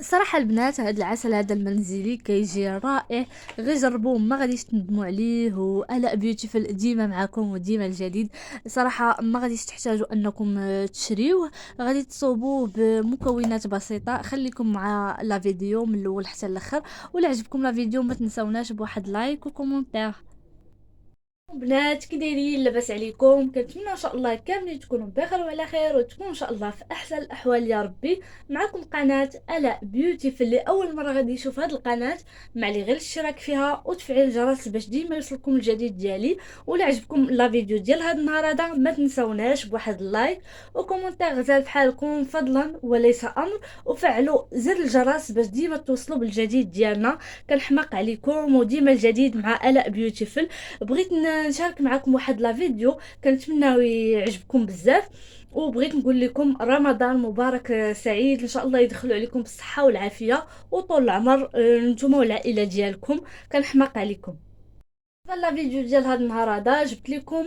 صراحة البنات هاد العسل هذا المنزلي كيجي رائع، غير جربوه ما غاديش تندموا عليه. وآلاء بيوتيفل ديما معكم وديما الجديد. صراحة ما غاديش تحتاجوا انكم تشريوه، غادي تصوبوه بمكونات بسيطة. خليكم مع لا فيديو من الاول حتى الاخر، ولا عجبكم لا فيديو ما تنسوناش بواحد لايك وكومنتير. بنات كي دايرين؟ لاباس عليكم؟ كنتمنى ان شاء الله كاملين تكونوا بخير وعلى خير، وتكونوا ان شاء الله في احسن الاحوال يا ربي. معكم قناه الاء بيوتي، اللي اول مره غادي يشوف هذه القناه معلي غير الاشتراك فيها وتفعيل الجرس باش ديما يوصلكم الجديد ديالي. ولا عجبكم لا فيديو ديال هذا النهار هذا ما تنسوناش بواحد اللايك وكومنتير غزال بحالكم فضلا وليس امر، وفعلوا زر الجرس باش ديما توصلوا بالجديد ديالنا. كنحماق عليكم وديما الجديد مع الاء بيوتيفل. بغيت نشارك معكم واحد لا فيديو كنتمناو يعجبكم بزاف، وبغيت نقول لكم رمضان مبارك سعيد، ان شاء الله يدخلوا عليكم بالصحه والعافيه وطول العمر، نتوما والعائله ديالكم. كنحماق عليكم. لا فيديو ديال هذا النهار هذا جبت لكم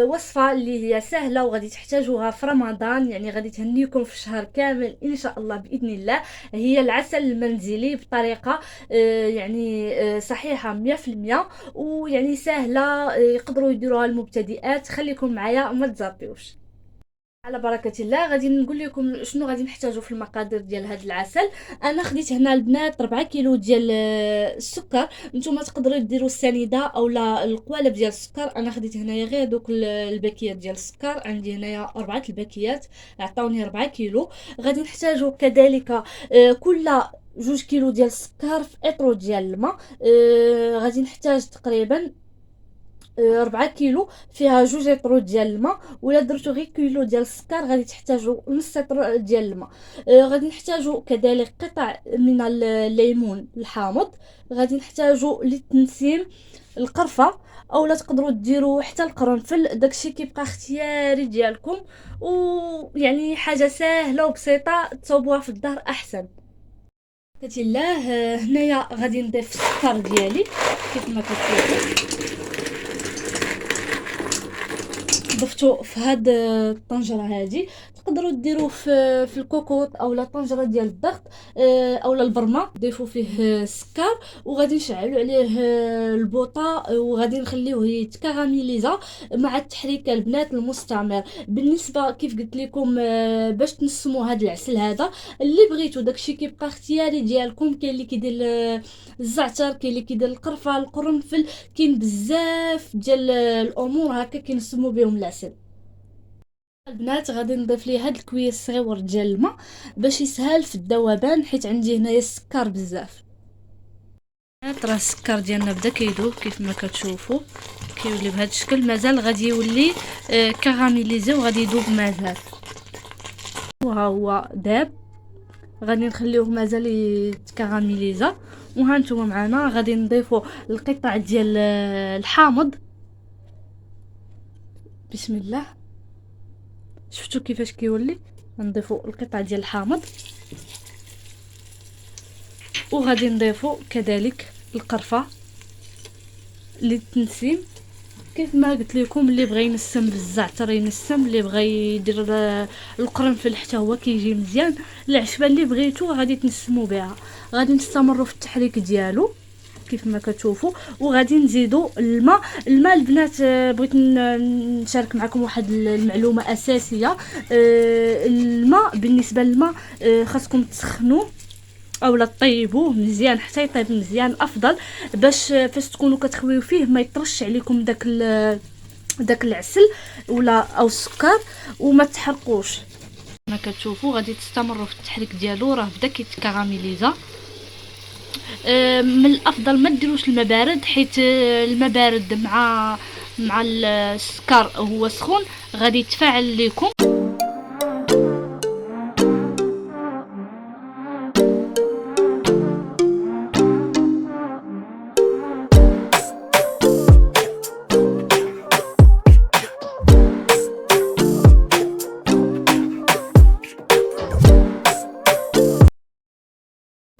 وصفه اللي هي سهله وغادي تحتاجوها في رمضان، يعني غادي تهنيكم في الشهر كامل ان شاء الله باذن الله. هي العسل المنزلي بطريقه يعني صحيحه 100%، ويعني سهله، يقدروا يديروها المبتدئات. خليكم معايا ما تزابيوش. على بركه الله غادي نقول لكم شنو غادي نحتاجو في المقادير ديال هذا العسل. انا خديت هنا البنات 4 كيلو ديال السكر. نتوما تقدروا ديروا السنيده اولا القوالب ديال السكر. انا خديت هنايا غير دوك الباكيات ديال السكر، عندي هنايا 4 الباكيات عطاوني 4 كيلو. غادي نحتاجو كذلك كل 2 كيلو ديال السكر في اطرو ديال الماء. غادي نحتاج تقريبا 4 كيلو فيها 2 لتر ديال الماء، ولا درتو غير كيلو ديال السكر غادي تحتاجوا نص لتر ديال الماء. غادي نحتاجوا كذلك قطع من الليمون الحامض. غادي نحتاجوا للتنسيم القرفه، اولا تقدروا ديروا حتى القرنفل، داكشي كيبقى اختياري ديالكم. ويعني حاجه سهله وبسيطه تصوبوها في الدار احسن. كتي الله هنايا غادي نضيف السكر ديالي كيف ما كتشوفوا. ضفتو في هاد الطنجره هادي. تقدروا ديروه في الكوكوط اولا الطنجره ديال الضغط اولا البرمه، ضيفوا فيه السكر وغادي نشعلوا عليه البوطه وغادي نخليوه يتكراميليزا مع التحريك البنات المستمر. بالنسبه كيف قلت لكم باش تنسموا هذا العسل هذا اللي بغيتو داكشي كيبقى اختياري ديالكم. كاين اللي كيدير الزعتر، كاين اللي كيدير القرفه، القرنفل، كاين بزاف ديال الامور هكا كنسمو بهم العسل. البنات غادي نضيف ليه هاد الكويس الصغيور ديال الماء باش يسهل في الذوبان، حيت عندي هنايا السكر بزاف. راه السكر ديالنا بدا كيذوب كيف ما كتشوفوا، كيولي بهذا الشكل. مازال غادي يولي كراميليزي وغادي يذوب مازال. وها هو داب، غادي نخليوه مازال يتكراميليزا. وها نتوما معنا غادي نضيفوا القطع ديال الحامض. بسم الله، شفتوا كيفاش كيولي؟ نضيفوا القطع ديال الحامض، وغادي نضيفوا كذلك القرفه للتنسيم. كيف ما قلت لكم اللي بغى ينسم بالزعتر ينسم، اللي بغى يدير القرنفل حتى هو كيجي مزيان. العشبه اللي بغيتو غادي تنسموا بها. غادي نستمروا في التحريك ديالو كيف ما كتشوفوا، وغادي نزيدوا الماء. الماء البنات بغيت نشارك معكم واحد المعلومه اساسيه. الماء بالنسبه للماء خاصكم تسخنوه اولا طيبوه مزيان حتى يطيب مزيان افضل، باش فاش تكونوا كتخويو فيه ما يطرش عليكم داك العسل ولا او السكر وما تحرقوش. ما كتشوفوا غادي تستمروا في التحريك ديالو، راه بدا كيتكراميليزا. من الافضل ما ديروش الماء بارد، حيت الماء بارد مع السكر هو سخون غادي يتفاعل لكم.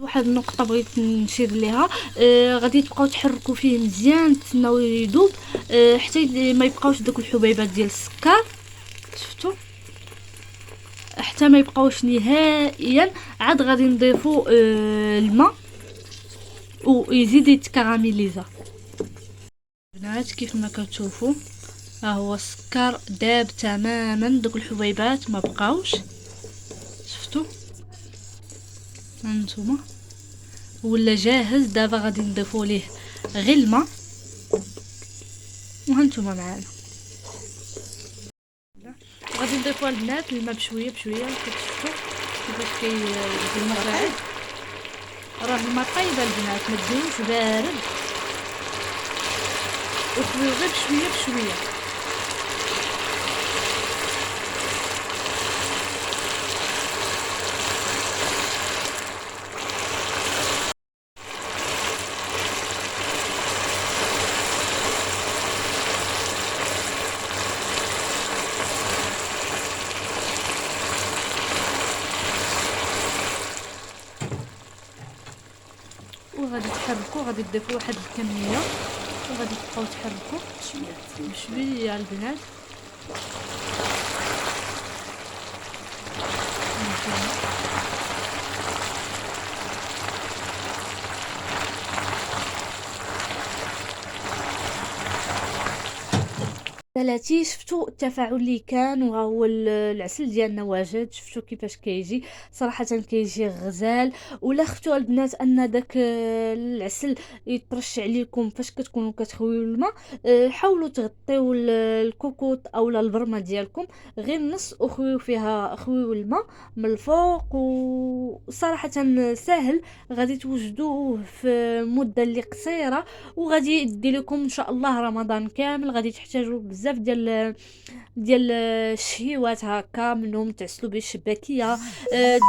واحد النقطه بغيت نشير ليها، غادي تبقاو تحركوا فيه مزيان تسناو يذوب حتى ما يبقاوش دوك الحبيبات ديال السكر. شفتوا حتى ما يبقاوش نهائيا. عاد غادي نضيفوا الماء ويزيد يتكراميليزا. بنات كيف ما كتشوفوا ها هو السكر داب تماما، دوك الحبيبات ما بقاوش. شفتوا هانتوما ولا جاهز. دابا غادي نضيفوا ليه غير الماء وهانتوما معانا. غادي نضيفوا البنات الماء بشويه بشويه. كتشوفوا كيفاش كيبدا الماء. راه الماء طايبه البنات، ما ديروش بارد، وخويو غير بشويه بشويه. وغادي تحركوا، غادي تضيفوا واحد الكميه وغادي تبقاو تحركوا بشويه البنات. بلاتي شفتوا التفاعل اللي كان، وها هو العسل ديالنا واجد. شفتوا كيفاش كيجي، صراحه كيجي غزال. ولا خفتوا البنات ان داك العسل يطرش عليكم فاش كتكونوا كتخويو الماء، حاولوا تغطيو الكوكوط اولا البرمه ديالكم غير نص وخويو فيها، خويو الماء من الفوق. وصراحه ساهل، غادي توجدوه في مده اللي قصيره، وغادي يدي لكم ان شاء الله رمضان كامل. غادي تحتاجوا بزاف ديال الشهيوات هكا منهم تعسلوا به الشباكيه،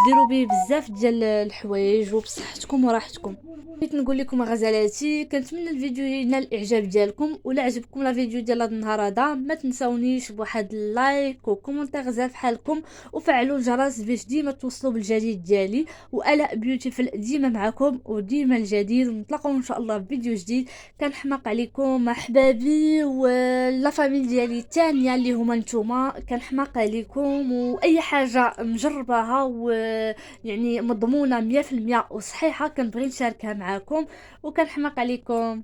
ديروا به بزاف ديال الحوايج وبصحتكم وراحتكم. بغيت نقول لكم غزالاتي، كنتمنى الفيديو ينال الاعجاب ديالكم. ولا عجبكم لا فيديو ديال هذا النهار هذا، ما تنساونيش بواحد اللايك وكومونتير غزال فحالكم، وفعلوا الجرس باش ديما توصلوا بالجديد ديالي. وآلاء بيوتيفل ديما معكم وديما الجديد، ونتلاقاو ان شاء الله في فيديو جديد. كنحماق عليكم احبابي ولا فاميل ديالي الثانيه اللي هما نتوما، كنحماق عليكم. واي حاجه مجرباها ويعني مضمونه 100% وصحيحه كنبغي نشاركها معكم، وكنحماق عليكم.